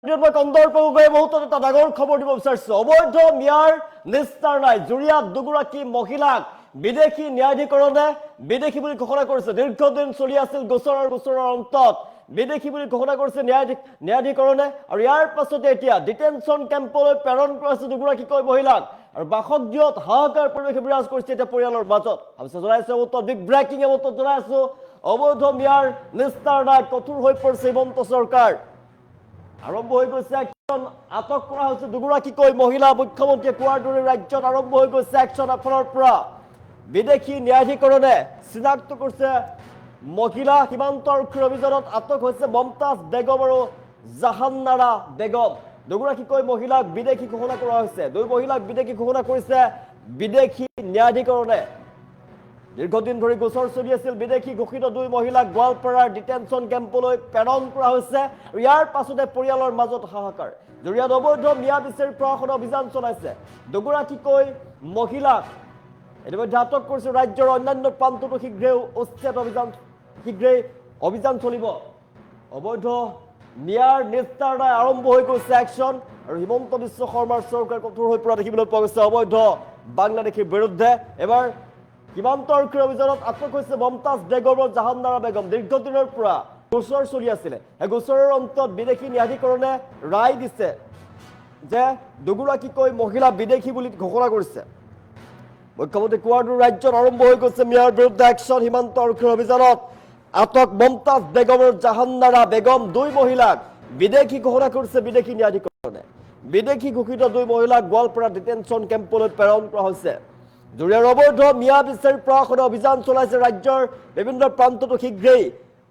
মই কন্দৰ্প গৈ মুহূৰ্তত এটা ডাঙৰ খবৰ দিব বিচাৰিছো। অবৈধ ম্যাৰ নিস্তাৰ নাই। জুৰিয়াত দুগৰাকী মহিলাক বিদেশী ন্যায়াধিকৰণে বিদেশী বুলি ঘোষণা কৰিছে। দীৰ্ঘদিন চলি আছিল গোচৰৰ অন্তত বিদেশী বুলি ঘোষণা কৰিছে ন্যায়াধিকৰণে। আৰু ইয়াৰ পাছতে এতিয়া ডিটেনশ্যন কেম্পলৈ প্ৰেৰণ কৰা হৈছে দুগৰাকীকৈ মহিলাক। আৰু বাসগৃহত হাহাকাৰ পৰিৱেশে বিৰাজ কৰিছে এতিয়া পৰিয়ালৰ মাজত। জনাইছো বিগ ব্ৰেকিং জনাইছো, অবৈধ ম্যাৰ নিস্তাৰ নাই, কঠোৰ হৈ পৰিছে হিমন্ত চৰকাৰ। আৰম্ভ হৈ গৈছে একশ্যন, আটক কৰা হৈছে দুগৰাকীকৈ মহিলা। মুখ্যমন্ত্ৰীয়ে কোৱাৰ দৰে ৰাজ্যত আৰম্ভ হৈ গৈছে একশ্যন এফালৰ পৰা। বিদেশী ন্যায়াধিকৰণে চিনাক্ত কৰিছে মহিলা। সীমান্ত আৰক্ষীৰ অভিযানত আটক হৈছে মমতাজ বেগম আৰু জাহানাৰা বেগম। দুগৰাকীকৈ মহিলাক বিদেশী ঘোষণা কৰা হৈছে। দুই মহিলাক বিদেশী ঘোষণা কৰিছে বিদেশী ন্যায়াধিকৰণে। দীৰ্ঘদিন ধৰি গোচৰ চলি আছিল। বিদেশী ঘোষিত দুই মহিলাক গোৱালপাৰাৰ ডিটেনশ্যন কেম্পলৈ প্ৰেৰণ কৰা হৈছে। ইয়াৰ পাছতে পৰিয়ালৰ মাজত হাহাকাৰ। জুৰিয়াত অবৈধ ম্যা বিচাৰি প্ৰশাসনে অভিযান চলাইছে। দুগৰাকীকৈ মহিলাক ইতিমধ্যে আটক কৰিছে। ৰাজ্যৰ অন্যান্য প্ৰান্ততো শীঘ্ৰেই অভিযান চলিব। অবৈধ ম্যাৰ নিস্তাৰ নাই, আৰম্ভ হৈ গৈছে একশ্যন। আৰু হিমন্ত বিশ্ব শৰ্মাৰ চৰকাৰ কঠোৰ হৈ পৰা দেখিবলৈ পোৱা গৈছে অবৈধ বাংলাদেশীৰ বিৰুদ্ধে। এবাৰ সীমান্ত আৰক্ষীৰ অভিযানত আটক হৈছে মমতাজ বেগম আৰু জাহানাৰা বেগম। দীৰ্ঘদিনৰ পৰা গোচৰ চলি আছিলে। এই গোচৰৰ অন্তত বিদেশী ন্যায়াধিকৰণে ৰায় দিছে যে দুগৰাকীকৈ মহিলা বিদেশী বুলি ঘোষণা কৰিছে। মুখ্যমন্ত্ৰী কোৱাৰ দৰে ৰাজ্যত আৰম্ভ হৈ গৈছে ম্যাৰ বিৰুদ্ধে একশ্যন। সীমান্ত আৰক্ষীৰ অভিযানত আটক মমতাজ বেগম আৰু জাহানাৰা বেগম। দুই মহিলাক বিদেশী ঘোষণা কৰিছে বিদেশী ন্যায়াধিকৰণে। বিদেশী ঘোষিত দুই মহিলাক গোৱালপাৰা ডিটেনশ্যন কেম্পলৈ প্ৰেৰণ কৰা হৈছে। জুৰিয়াৰ অবৈধ ম্যা বিচাৰি প্ৰশাসনে অভিযান চলাইছে। ৰাজ্যৰ বিভিন্ন প্ৰান্ততো শীঘ্ৰেই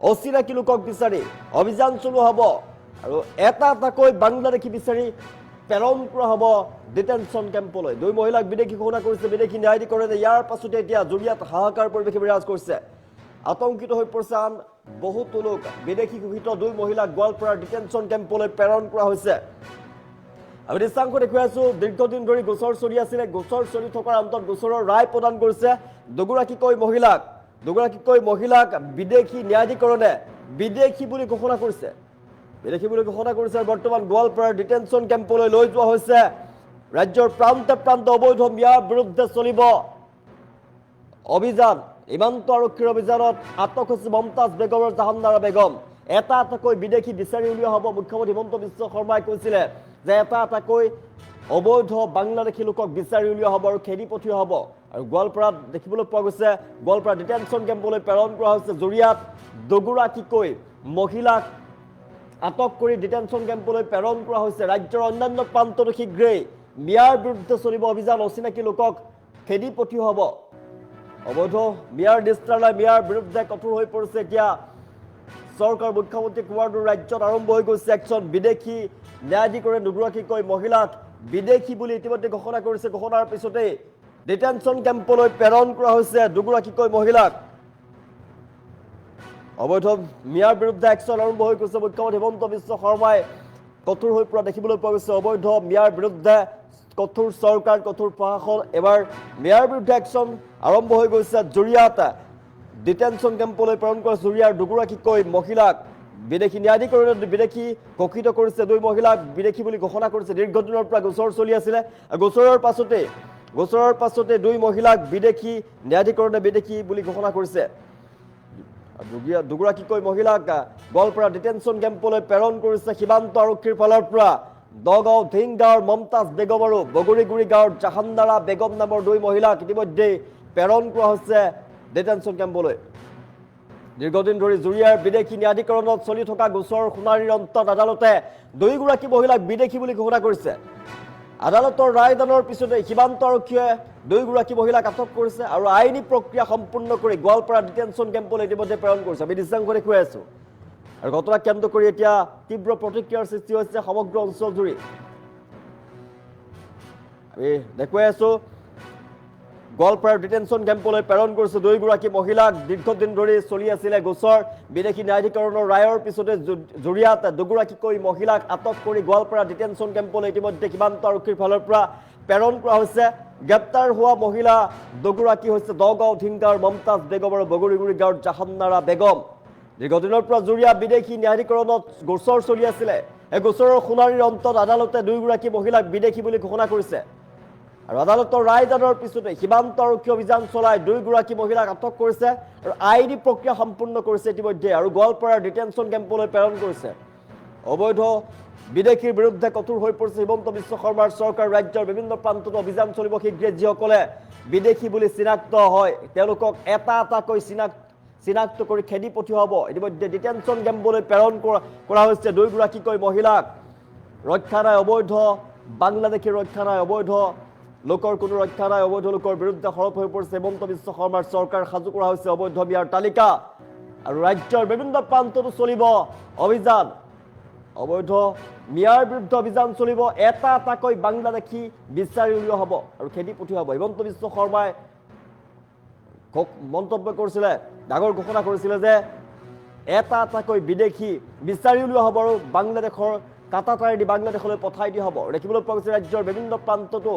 অচিনাকি লোকক বিচাৰি অভিযান চলোৱা হ'ব। আৰু এটা এটাকৈ বাংলাদেশী বিচাৰি প্ৰেৰণ কৰা হ'ব ডিটেনশ্যন কেম্পলৈ। দুই মহিলাক বিদেশী ঘোষণা কৰিছে বিদেশী ন্যায়াধিকৰণে। ইয়াৰ পাছতে এতিয়া জুৰিয়াত হাহাকাৰ পৰিৱেশে বিৰাজ কৰিছে। আতংকিত হৈ পৰিছে আন বহুতো লোক। বিদেশী ঘোষিত দুই মহিলাক গোৱালপাৰাৰ ডিটেনশ্যন কেম্পলৈ প্ৰেৰণ কৰা হৈছে। আমি দৃশ্যাংশ দেখুৱাই আছো। দীৰ্ঘদিন ধৰি গোচৰ চলি আছিলে। গোচৰ চলি থকাৰ অন্তত গোচৰৰ ৰায় প্ৰদান কৰিছে দুগৰাকীকৈ মহিলাক বিদেশী ন্যায়াধিকৰণে বিদেশী বুলি ঘোষণা কৰিছে। আৰু বৰ্তমান গোৱালপাৰাৰ ডিটেনশ্যন কেম্পলৈ লৈ যোৱা হৈছে। ৰাজ্যৰ প্ৰান্তে প্ৰান্তে অবৈধ ম্যাৰ বিৰুদ্ধে চলিব অভিযান। সীমান্ত আৰক্ষীৰ অভিযানত আটক হৈছে মমতাজ বেগম আৰু জাহানাৰা বেগম। এটা এটাকৈ বিদেশী বিচাৰি উলিওৱা হ'ব। মুখ্যমন্ত্ৰী হিমন্ত বিশ্ব শৰ্মাই কৈছিলে যে এটা এটাকৈ অবৈধ বাংলাদেশী লোকক বিচাৰি উলিওৱা হ'ব আৰু খেদি পঠিওৱা হ'ব। আৰু গোৱালপাৰাত দেখিবলৈ পোৱা গৈছে গোৱালপাৰা ডিটেনশ্যন কেম্পলৈ প্ৰেৰণ কৰা হৈছে। জুৰিয়াত দুগৰাকীকৈ মহিলাক আটক কৰি ডিটেনশ্যন কেম্পলৈ প্ৰেৰণ কৰা হৈছে। ৰাজ্যৰ অন্যান্য প্ৰান্ততো শীঘ্ৰেই ম্যাৰ বিৰুদ্ধে চলিব অভিযান। অচিনাকি লোকক খেদি পঠিওৱা হ'ব। অবৈধ ম্যাৰ নিস্তাৰ নাই, ম্যাৰ বিৰুদ্ধে কঠোৰ হৈ পৰিছে এতিয়া চৰকাৰ। মুখ্যমন্ত্ৰী কোৱাৰ দৰে ৰাজ্যত আৰম্ভ হৈ গৈছে একশ্যন। বিদেশী ন্যায়াধিকৰণে দুগৰাকীকৈ মহিলাক বিদেশী বুলি ইতিমধ্যে ঘোষণা কৰিছে। ঘোষণাৰ পিছতেই ডিটেনশ্যন কেম্পলৈ প্ৰেৰণ কৰা হৈছে দুগৰাকীকৈ মহিলাক। অবৈধ ম্যাৰ বিৰুদ্ধে একশ্যন আৰম্ভ হৈ গৈছে। মুখ্যমন্ত্ৰী হিমন্ত বিশ্ব শৰ্মাই কঠোৰ হৈ পৰা দেখিবলৈ পোৱা গৈছে। অবৈধ ম্যাৰ বিৰুদ্ধে কঠোৰ চৰকাৰ, কঠোৰ প্ৰশাসন। এবাৰ ম্যাৰ বিৰুদ্ধে একশ্যন আৰম্ভ হৈ গৈছে। জুৰিয়াত ডিটেনশ্যন কেম্পলৈ প্ৰেৰণ কৰা জুৰিয়াৰ দুগৰাকীকৈ মহিলাক বিদেশী ন্যায়াধিকৰণে বিদেশী ঘোষিত কৰিছে। দুই মহিলাক বিদেশী বুলি ঘোষণা কৰিছে। দীৰ্ঘদিনৰ পৰা গোচৰ চলি আছিলে। গোচৰৰ পাছতে দুই মহিলাক বিদেশী ন্যায়াধিকৰণে বিদেশী বুলি ঘোষণা কৰিছে। দুগৰাকীকৈ মহিলাক গোৱালপাৰা ডিটেনশ্যন কেম্পলৈ প্ৰেৰণ কৰিছে সীমান্ত আৰক্ষীৰ ফালৰ পৰা। দগাঁও ধিং গাঁৱৰ মমতাজ বেগম আৰু বগৰীগুৰি গাঁৱৰ জাহানাৰা বেগম নামৰ দুই মহিলাক ইতিমধ্যেই প্ৰেৰণ কৰা হৈছে ডিটেনশ্যন কেম্পলৈ। দীৰ্ঘদিন ধৰি জুৰিয়াৰ বিদেশী ন্যায়াধিকৰণত চলি থকা গোচৰ শুনানিৰ অন্তত আদালতে দুয়োগৰাকী মহিলাক বিদেশী বুলি ঘোষণা কৰিছে। আদালতৰ ৰায়দানৰ পিছতে সীমান্ত আৰক্ষীয়ে দুয়োগৰাকী মহিলাক আটক কৰিছে আৰু আইনী প্ৰক্ৰিয়া সম্পূৰ্ণ কৰি গোৱালপাৰা ডিটেনশ্যন কেম্পলৈ ইতিমধ্যে প্ৰেৰণ কৰিছে। আমি দৃশ্যাংশ দেখুৱাই আছো। আৰু ঘটনাক কেন্দ্ৰ কৰি এতিয়া তীব্ৰ প্ৰতিক্ৰিয়াৰ সৃষ্টি হৈছে সমগ্ৰ অঞ্চল জুৰি। আমি দেখুৱাই আছো গোৱালপাৰাৰ ডিটেনশ্যন কেম্পলৈ প্ৰেৰণ কৰিছে দুয়োগৰাকী মহিলাক। দীৰ্ঘদিন ধৰি চলি আছিলে গোচৰ। বিদেশী ন্যায়াধিকৰণৰ ৰায়ৰ পিছতে জুৰিয়াত দুগৰাকীকৈ মহিলাক আটক কৰি গোৱালপাৰা ডিটেনশ্যন কেম্পলৈ ইতিমধ্যে সীমান্ত আৰক্ষীৰ ফালৰ পৰা প্ৰেৰণ কৰা হৈছে। গ্ৰেপ্তাৰ হোৱা মহিলা দুগৰাকী হৈছে দগাঁও ধিং গাঁৱৰ মমতাজ বেগম আৰু বগৰীগুৰি গাঁৱৰ জাহানাৰা বেগম। দীৰ্ঘদিনৰ পৰা জুৰিয়া বিদেশী ন্যায়াধিকৰণত গোচৰ চলি আছিলে। এই গোচৰৰ শুনানিৰ অন্তত আদালতে দুয়োগৰাকী মহিলাক বিদেশী বুলি ঘোষণা কৰিছে আৰু আদালতৰ ৰায়দানৰ পিছতে সীমান্ত আৰক্ষী অভিযান চলাই দুয়োগৰাকী মহিলাক আটক কৰিছে আৰু আইনী প্ৰক্ৰিয়া সম্পূৰ্ণ কৰিছে ইতিমধ্যে আৰু গোৱালপাৰাৰ ডিটেনশ্যন কেম্পলৈ প্ৰেৰণ কৰিছে অবৈধ বিদেশীৰ বিৰুদ্ধে কঠোৰ হৈ পৰিছে হিমন্ত বিশ্ব শৰ্মাৰ চৰকাৰ ৰাজ্যৰ বিভিন্ন প্ৰান্তত অভিযান চলিব শীঘ্ৰে যিসকলে বিদেশী বুলি চিনাক্ত হয় তেওঁলোকক এটা এটাকৈ চিনাক্ত কৰি খেদি পঠিওৱা হ'ব ইতিমধ্যে ডিটেনশ্যন কেম্পলৈ প্ৰেৰণ কৰা হৈছে দুয়োগৰাকীকৈ মহিলাক ৰক্ষা নাই অবৈধ বাংলাদেশী ৰক্ষা নাই অবৈধ লোকৰ কোনো ৰক্ষা নাই অবৈধ লোকৰ বিৰুদ্ধে সৰব হৈ পৰিছে হিমন্ত বিশ্ব শৰ্মাৰ চৰকাৰ সাজু কৰা হৈছে অবৈধ বিয়াৰ তালিকা আৰু ৰাজ্যৰ বিভিন্ন প্ৰান্ততো চলিব অভিযান অবৈধ মিয়াৰ বিৰুদ্ধে অভিযান চলিব এটা এটাকৈ বাংলাদেশী বিচাৰি উলিওৱা হ'ব আৰু খেদি পঠিওৱা হ'ব হিমন্ত বিশ্ব শৰ্মাই মন্তব্য কৰিছিলে ডাঙৰ ঘোষণা কৰিছিলে যে এটা এটাকৈ বিদেশী বিচাৰি উলিওৱা হ'ব আৰু বাংলাদেশৰ কাটাতাৰেদি বাংলাদেশলৈ পঠাই দিয়া হ'ব দেখিবলৈ পোৱা গৈছে ৰাজ্যৰ বিভিন্ন প্ৰান্ততো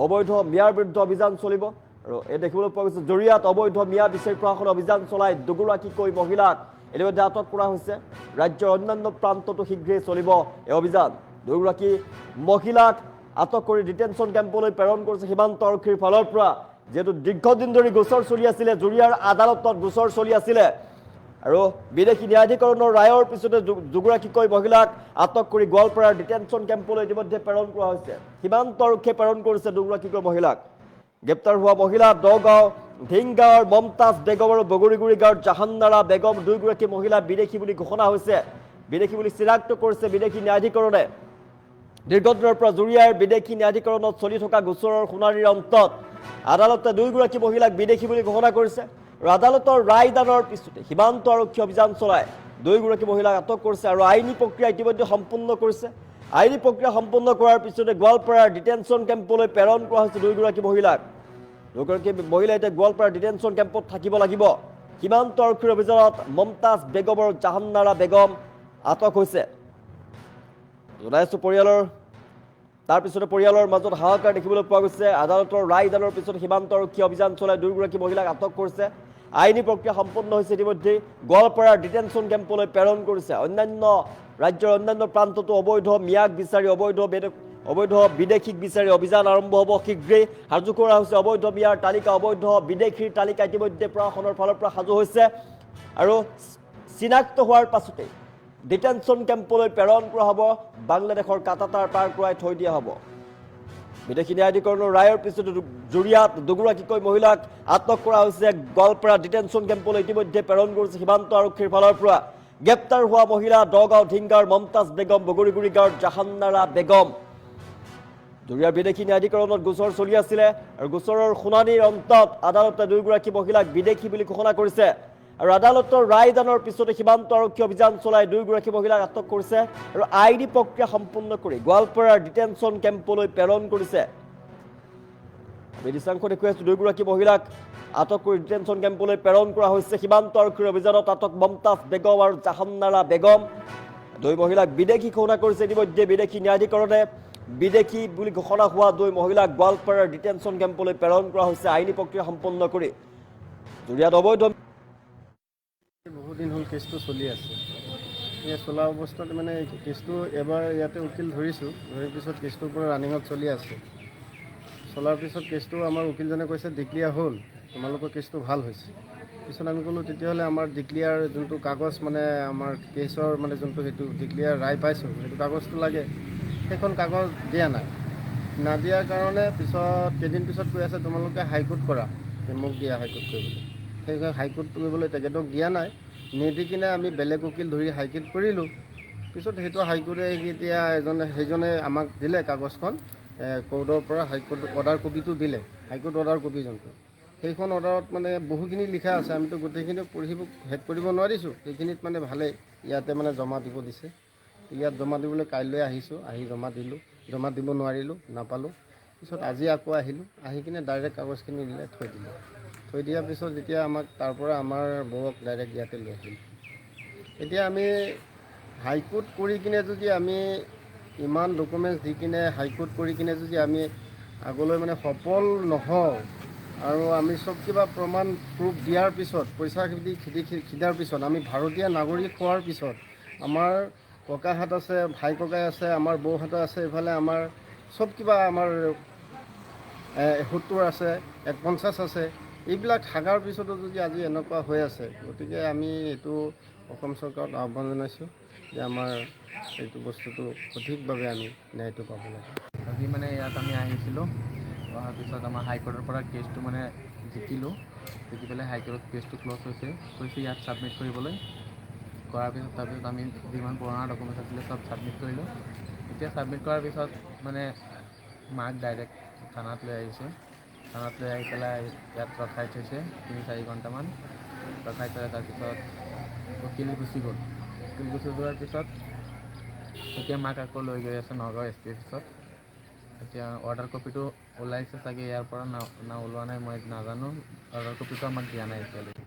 অবৈধ মিয়াৰ বিৰুদ্ধে অভিযান চলিব আৰু এই দেখিবলৈ পোৱা গৈছে জৰিয়াত অবৈধ মিয়া বিচাৰি প্ৰশাসনে অভিযান চলাই দুগৰাকীকৈ মহিলাক ইতিমধ্যে আটক কৰা হৈছে ৰাজ্যৰ অন্যান্য প্ৰান্ততো শীঘ্ৰেই চলিব এই অভিযান দুগৰাকী মহিলাক আটক কৰি ডিটেনশ্যন কেম্পলৈ প্ৰেৰণ কৰিছে সীমান্ত আৰক্ষীৰ ফালৰ পৰা যেহেতু দীৰ্ঘদিন ধৰি গোচৰ চলি আছিলে জুৰিয়াৰ আদালতত গোচৰ চলি আছিলে আৰু বিদেশী ন্যায়াধিকৰণৰ ৰায়ৰ পিছতে দুগৰাকীকৈ মহিলাক আটক কৰি গোৱালপাৰাৰ ডিটেনশ্যন কেম্পলৈ ইতিমধ্যে প্ৰেৰণ কৰা হৈছে সীমান্ত আৰক্ষীয়ে প্ৰেৰণ কৰিছে দুগৰাকীকৈ মহিলাক গ্ৰেপ্তাৰ হোৱা মহিলা দগাঁও ধিংগাঁৱৰ মমতাজ বেগম আৰু বগৰীগুৰি গাঁৱৰ জাহান্নাৰা বেগম দুয়োগৰাকী মহিলা বিদেশী বুলি ঘোষণা হৈছে বিদেশী বুলি চিনাক্ত কৰিছে বিদেশী ন্যায়াধিকৰণে দীৰ্ঘদিনৰ পৰা জুৰিয়াৰ বিদেশী ন্যায়াধিকৰণত চলি থকা গোচৰৰ শুনানিৰ অন্তত আদালতে দুয়োগৰাকী মহিলাক বিদেশী বুলি ঘোষণা কৰিছে আৰু আদালতৰ ৰায়দানৰ পিছতে সীমান্ত আৰক্ষী অভিযান চলাই দুয়োগৰাকী মহিলাক আটক কৰিছে আৰু আইনী প্ৰক্ৰিয়া ইতিমধ্যে সম্পূৰ্ণ কৰিছে আইনী প্ৰক্ৰিয়া সম্পূৰ্ণ কৰাৰ পিছতে গোৱালপাৰাৰ ডিটেনশ্যন কেম্পলৈ প্ৰেৰণ কৰা হৈছে দুয়োগৰাকী মহিলাক দুগৰাকী মহিলা এতিয়া গোৱালপাৰা ডিটেনশ্যন কেম্পত থাকিব লাগিব সীমান্ত আৰক্ষীৰ অভিযানত মমতাজ বেগম আৰু জাহান্নাৰা বেগম আটক হৈছে জনাইছোঁ পৰিয়ালৰ তাৰপিছতে পৰিয়ালৰ মাজত হাহাকাৰ দেখিবলৈ পোৱা গৈছে আদালতৰ ৰায়দানৰ পিছত সীমান্ত আৰক্ষী অভিযান চলাই দুয়োগৰাকী মহিলাক আটক কৰিছে আইনী প্ৰক্ৰিয়া সম্পূৰ্ণ হৈছে ইতিমধ্যে গোৱালপাৰাৰ ডিটেনশ্যন কেম্পলৈ প্ৰেৰণ কৰিছে অন্যান্য ৰাজ্যৰ অন্যান্য প্ৰান্ততো অবৈধ মিয়াক বিচাৰি অবৈধ বিদেশীক বিচাৰি অভিযান আৰম্ভ হ'ব শীঘ্ৰেই সাজু কৰা হৈছে অবৈধ মিয়াৰ তালিকা অবৈধ বিদেশীৰ তালিকা ইতিমধ্যে প্ৰশাসনৰ ফালৰ পৰা সাজু হৈছে আৰু চিনাক্ত হোৱাৰ পাছতে ডিটেনশ্যন কেম্পলৈ প্ৰেৰণ কৰা হ'ব বাংলাদেশৰ কাটাতাৰ পাৰ কৰাই থৈ দিয়া হ'ব বিদেশী ন্যায়াধিকৰণৰ ৰায়ৰ পিছতে জুৰিয়াত দুগৰাকীকৈ মহিলাক আটক কৰা হৈছে গোৱালপাৰা ডিটেনশ্যন কেম্পলৈ ইতিমধ্যে প্ৰেৰণ কৰিছে সীমান্ত আৰক্ষীৰ ফালৰ পৰা গ্ৰেপ্তাৰ হোৱা মহিলা দগাঁও ধিংগাঁৱৰ মমতাজ বেগম বগৰীগুৰি গাঁৱৰ জাহান্নাৰা বেগম জুৰিয়াৰ বিদেশী ন্যায়াধিকৰণত গোচৰ চলি আছিলে আৰু গোচৰৰ শুনানিৰ অন্তত আদালতে দুয়োগৰাকী মহিলাক বিদেশী বুলি ঘোষণা কৰিছে আৰু আদালতৰ ৰায়দানৰ পিছতে সীমান্ত আৰক্ষী অভিযান চলাই দুয়োগৰাকী মহিলাক আটক কৰিছে আৰু আইনী প্ৰক্ৰিয়া সম্পূৰ্ণ কৰি গোৱালপাৰাৰ ডিটেনশ্যন কেম্পলৈ প্ৰেৰণ কৰিছে আমি দৃশ্যাংশ দেখুৱাই আছোঁ দুয়োগৰাকী মহিলাক আটক কৰি ডিটেনশ্যন কেম্পলৈ প্ৰেৰণ কৰা হৈছে সীমান্ত আৰক্ষীৰ অভিযানত আটক মমতাজ বেগম আৰু জাহান্নাৰা বেগম দুই মহিলাক বিদেশী ঘোষণা কৰিছে ইতিমধ্যে বিদেশী ন্যায়াধিকৰণে বিদেশী বুলি ঘোষণা হোৱা দুই মহিলাক গোৱালপাৰাৰ ডিটেনশ্যন কেম্পলৈ প্ৰেৰণ কৰা হৈছে আইনী প্ৰক্ৰিয়া সম্পন্ন কৰি জুৰিয়াত অবৈধ বহুদিন হ'ল কেছটো চলি আছে এই চলা অৱস্থাত মানে কেছটো এবাৰ ইয়াতে উকিল ধৰিছোঁ ধৰাৰ পিছত কেছটোৰ পৰা ৰানিঙত চলি আছে চলাৰ পিছত কেছটো আমাৰ উকিলজনে কৈছে ডিক্লিয়াৰ হ'ল তোমালোকৰ কেছটো ভাল হৈছে পিছত আমি ক'লোঁ তেতিয়াহ'লে আমাৰ ডিক্লিয়াৰ যোনটো কাগজ মানে আমাৰ কেছৰ মানে যোনটো সেইটো ডিক্লিয়াৰ ৰায় পাইছোঁ সেইটো কাগজটো লাগে সেইখন কাগজ দিয়া নাই নাদিয়াৰ কাৰণে পিছত কেইদিন পিছত কৈ আছে তোমালোকে হাইকোৰ্ট কৰা মোক দিয়া হাইকোৰ্ট কৰিবলৈ সেইকাৰণে হাইকোৰ্ট কৰিবলৈ তেখেতক দিয়া নাই নিদি কিনে আমি বেলেগ উকিল ধৰি হাইকোৰ্ট কৰিলোঁ পিছত সেইটো হাইকোৰ্টে এতিয়া সেইজনে আমাক দিলে কাগজখন কোৰ্টৰ পৰা হাইকোৰ্ট অৰ্ডাৰ কপিটো দিলে হাইকোৰ্ট অৰ্ডাৰ কপি যোনটো সেইখন অৰ্ডাৰত মানে বহুখিনি লিখা আছে আমিতো গোটেইখিনি পঢ়িব শেষ কৰিব নোৱাৰিছোঁ সেইখিনিত মানে ভালেই ইয়াতে মানে জমা দিব দিছে ইয়াত জমা দিবলৈ কাইলৈ আহিছোঁ আহি জমা দিলোঁ জমা দিব নোৱাৰিলোঁ নাপালোঁ পিছত আজি আকৌ আহিলোঁ আহি কিনে ডাইৰেক্ট কাগজখিনি দিলে থৈ দিলোঁ থৈ দিয়াৰ পিছত যেতিয়া আমাক তাৰ পৰা আমাৰ বৌক ডাইৰেক্ট ইয়াতে লৈ আহিলোঁ এতিয়া আমি হাইকোৰ্ট কৰি কিনে যদি আমি ইমান ডকুমেণ্টছ দি কিনে হাইকোৰ্ট কৰি কিনে যদি আমি আগলৈ মানে সফল নহওঁ আৰু আমি চব কিবা প্ৰমাণ প্ৰুফ দিয়াৰ পিছত পইচা খেদিৰ পিছত আমি ভাৰতীয় নাগৰিক হোৱাৰ পিছত আমাৰ ককাহাত আছে, ভাই ককাই আছে, আমাৰ বৌহাত আছে, এইফালে আমাৰ চব কিবা আমাৰ 70 আছে, 50 আছে। এইবিলাক থাকাৰ পিছতো যদি আজি এনেকুৱা হৈ আছে, গতিকে আমি এইটো অসম চৰকাৰক আহ্বান জনাইছোঁ যে আমাৰ এইটো বস্তুটো সঠিকভাৱে আমি ন্যায়টো পাব লাগে। আজি মানে ইয়াত আমি আহিছিলোঁ, অহাৰ পিছত আমাৰ হাইকোৰ্টৰ পৰা কেছটো মানে জিকিলোঁ, জিকি পেলাই হাইকোৰ্টত কেছটো ক্ল'জ কৈছে ইয়াত ছাবমিট কৰিবলৈ। কৰাৰ পিছত তাৰপিছত আমি যিমান পুৰণা ডকুমেণ্টছ আছিলে চব ছাবমিট কৰিলোঁ। এতিয়া ছাবমিট কৰাৰ পিছত মানে মাক ডাইৰেক্ট থানাত লৈ আহিছে। থানাত লৈ আহি পেলাই ইয়াত ৰখাই থৈছে 3-4 ঘণ্টামান, ৰখাই থৈ তাৰপিছত উকিল গুচি গ'ল। উকিল গুচি যোৱাৰ পিছত এতিয়া মাক আকৌ লৈ গৈ আছে নগাঁও SP অফিচত। এতিয়া অৰ্ডাৰ কপিটো ওলাইছে চাগে ইয়াৰ পৰা না ওলোৱা নাই মই নাজানো। অৰ্ডাৰ কপিটো আমাক দিয়া নাই এতিয়ালৈকে।